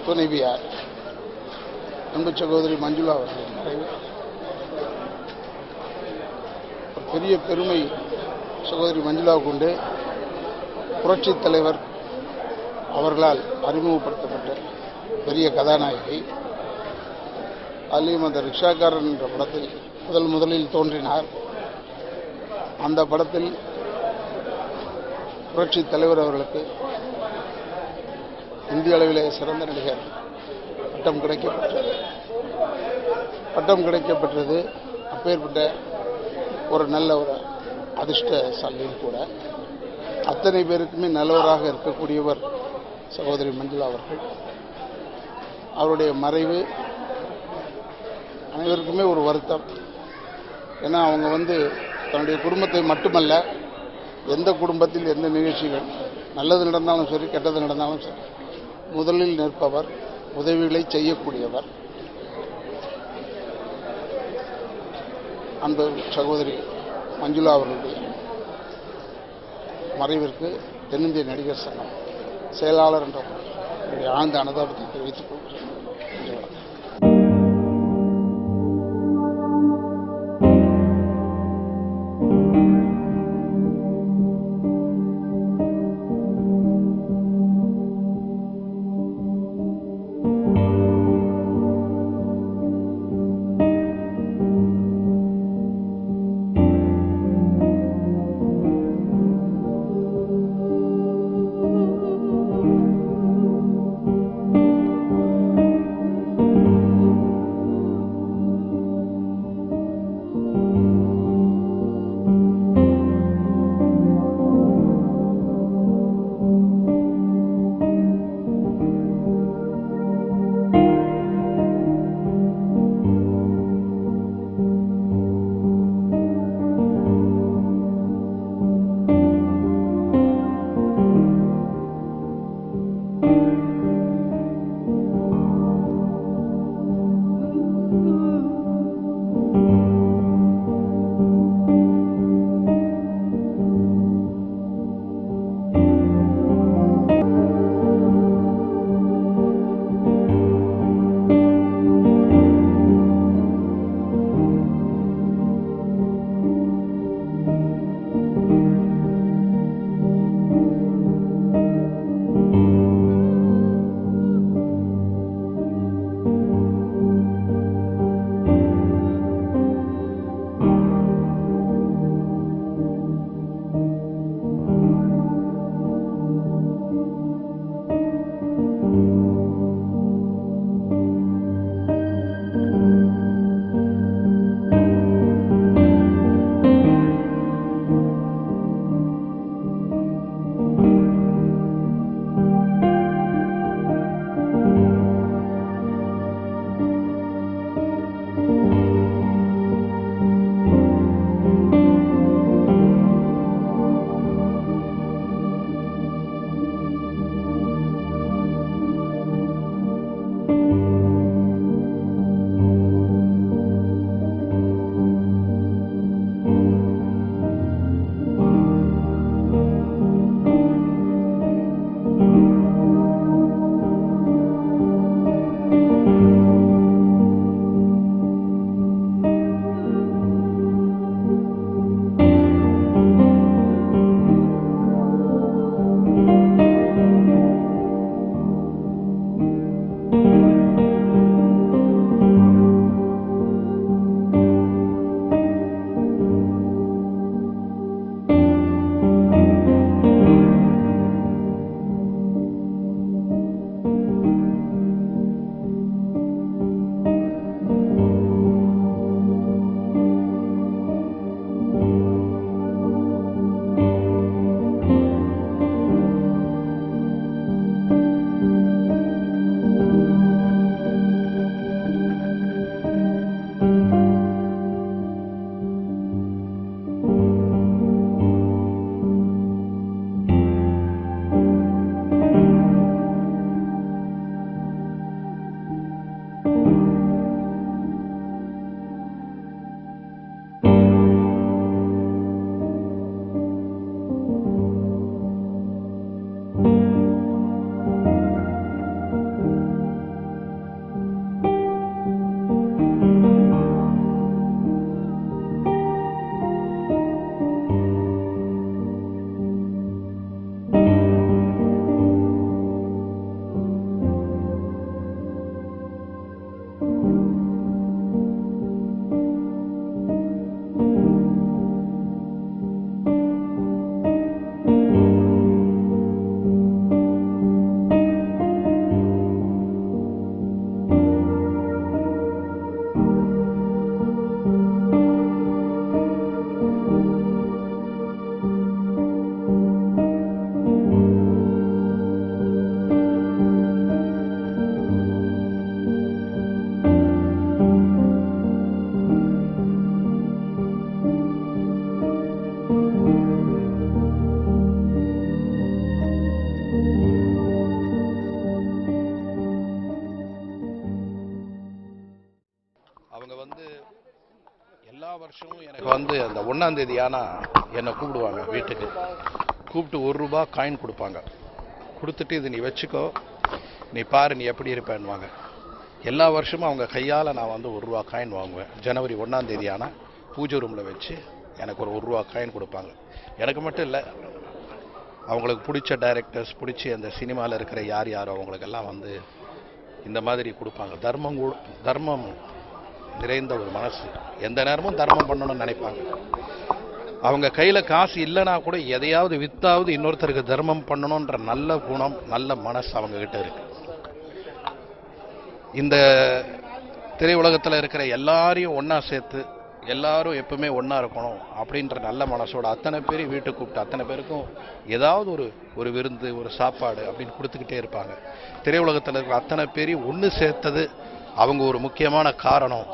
துணைவியார் அன்பு சகோதரி மஞ்சுளா அவர்களின் மறைவு பெரிய பெருமை. சகோதரி மஞ்சுளாவுக்கு உண்டு. புரட்சித் தலைவர் அவர்களால் அறிமுகப்படுத்தப்பட்ட பெரிய கதாநாயகி. அதிலும் அந்த ரிக்ஷாக்காரன் என்ற படத்தில் முதலில் தோன்றினார். அந்த படத்தில் புரட்சித் தலைவர் அவர்களுக்கு இந்திய அளவிலே சிறந்த நடிகர் பட்டம் கிடைக்கப்பட்டது. அப்பேற்பட்ட ஒரு நல்ல ஒரு அதிர்ஷ்டசாலியும் கூட. அத்தனை பேருக்குமே நல்லவராக இருக்கக்கூடியவர் சகோதரி மஞ்சுளா அவர்கள். அவருடைய மறைவு அனைவருக்குமே ஒரு வருத்தம். ஏன்னா அவங்க தன்னுடைய குடும்பத்தை மட்டுமல்ல, எந்த குடும்பத்தில் எந்த நிகழ்ச்சிகள் நல்லது நடந்தாலும் சரி கெட்டது நடந்தாலும் சரி முதலில் நிற்பவர், உதவிகளை செய்யக்கூடியவர். அன்பு சகோதரி மஞ்சுளா அவர்களுடைய மறைவிற்கு தென்னிந்திய நடிகர் சங்கம் செயலாளர் என்ற ஆழ்ந்த அனுதாபத்தை தெரிவித்துக் கொள்கிறேன். வருஷமும் எனக்கு அந்த 1ஆம் தேதி ஆனால் என்னை கூப்பிடுவாங்க வீட்டுக்கு. கூப்பிட்டு ₹1 காயின் கொடுப்பாங்க. கொடுத்துட்டு இது நீ வச்சுக்கோ, நீ பாரு நீ எப்படி இருப்பேன்னுவாங்க. எல்லா வருஷமும் அவங்க கையால் நான் ₹1 காயின் வாங்குவேன். ஜனவரி 1ஆம் தேதி ஆனால் பூஜை ரூமில் வச்சு எனக்கு ஒரு ₹1 காயின் கொடுப்பாங்க. எனக்கு மட்டும் இல்லை, அவங்களுக்கு பிடிச்ச டைரக்டர்ஸ், பிடிச்ச அந்த சினிமாவில் இருக்கிற யார் அவங்களுக்கெல்லாம் இந்த மாதிரி கொடுப்பாங்க. தர்மம் நிறைந்த ஒரு மனசு, எந்த நேரமும் தர்மம் பண்ணணும்னு நினைப்பாங்க. அவங்க கையில் காசு இல்லைனா கூட எதையாவது வித்தாவது இன்னொருத்தருக்கு தர்மம் பண்ணணுன்ற நல்ல குணம், நல்ல மனசு அவங்கக்கிட்ட இருக்கு. இந்த திரையுலகத்தில் இருக்கிற எல்லாரையும் ஒன்றா சேர்த்து எல்லாரும் எப்பவுமே ஒன்றா இருக்கணும் அப்படின்ற நல்ல மனசோட அத்தனை பேரையும் வீட்டுக்கு கூப்பிட்டு அத்தனை பேருக்கும் ஏதாவது ஒரு விருந்து, ஒரு சாப்பாடு அப்படின்னு கொடுத்துக்கிட்டே இருப்பாங்க. திரையுலகத்தில் இருக்கிற அத்தனை பேரையும் ஒன்று சேர்த்தது அவங்க ஒரு முக்கியமான காரணம்.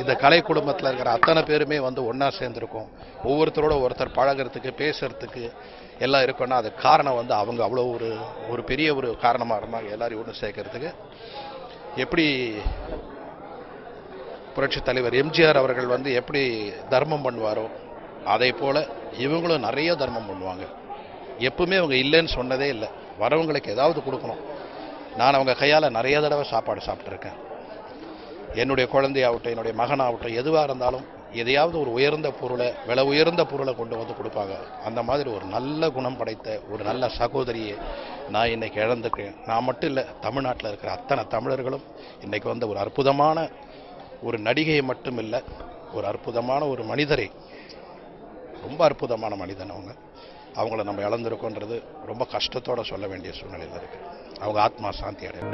இந்த கலை குடும்பத்தில் இருக்கிற அத்தனை பேருமே ஒன்றா சேர்ந்துருக்கோம். ஒவ்வொருத்தரோட ஒருத்தர் பழகிறதுக்கு, பேசுறதுக்கு எல்லாம் இருக்கோன்னா அது காரணம் அவங்க அவ்வளோ ஒரு பெரிய ஒரு காரணமாக இருந்தாங்க எல்லாரையும் ஒன்று சேர்க்கறதுக்கு. எப்படி புரட்சி தலைவர் எம்ஜிஆர் அவர்கள் எப்படி தர்மம் பண்ணுவாரோ அதே போல் இவங்களும் நிறைய தர்மம் பண்ணுவாங்க. எப்பவுமே அவங்க இல்லைன்னு சொன்னதே இல்லை. வரவங்களுக்கு ஏதாவது கொடுக்கணும். நான் அவங்க கையால் நிறைய தடவை சாப்பாடு சாப்பிட்ருக்கேன். என்னுடைய குழந்தையாகட்டும், என்னுடைய மகனாகட்டும், எதுவாக இருந்தாலும் எதையாவது ஒரு உயர்ந்த பொருளை, விலை உயர்ந்த பொருளை கொண்டு கொடுப்பாங்க. அந்த மாதிரி ஒரு நல்ல குணம் படைத்த ஒரு நல்ல சகோதரியை நான் இன்னைக்கு இழந்துக்கிறேன். நான் மட்டும் இல்லை, தமிழ்நாட்டில் இருக்கிற அத்தனை தமிழர்களும் இன்னைக்கு ஒரு அற்புதமான ஒரு நடிகையை மட்டும் இல்லை, ஒரு அற்புதமான ஒரு மனிதரை, ரொம்ப அற்புதமான மனிதன் அவங்கள நம்ம இழந்திருக்கோன்றது ரொம்ப கஷ்டத்தோடு சொல்ல வேண்டிய சூழ்நிலையில் இருக்குது. அவங்க ஆத்மா சாந்தி அடையும்.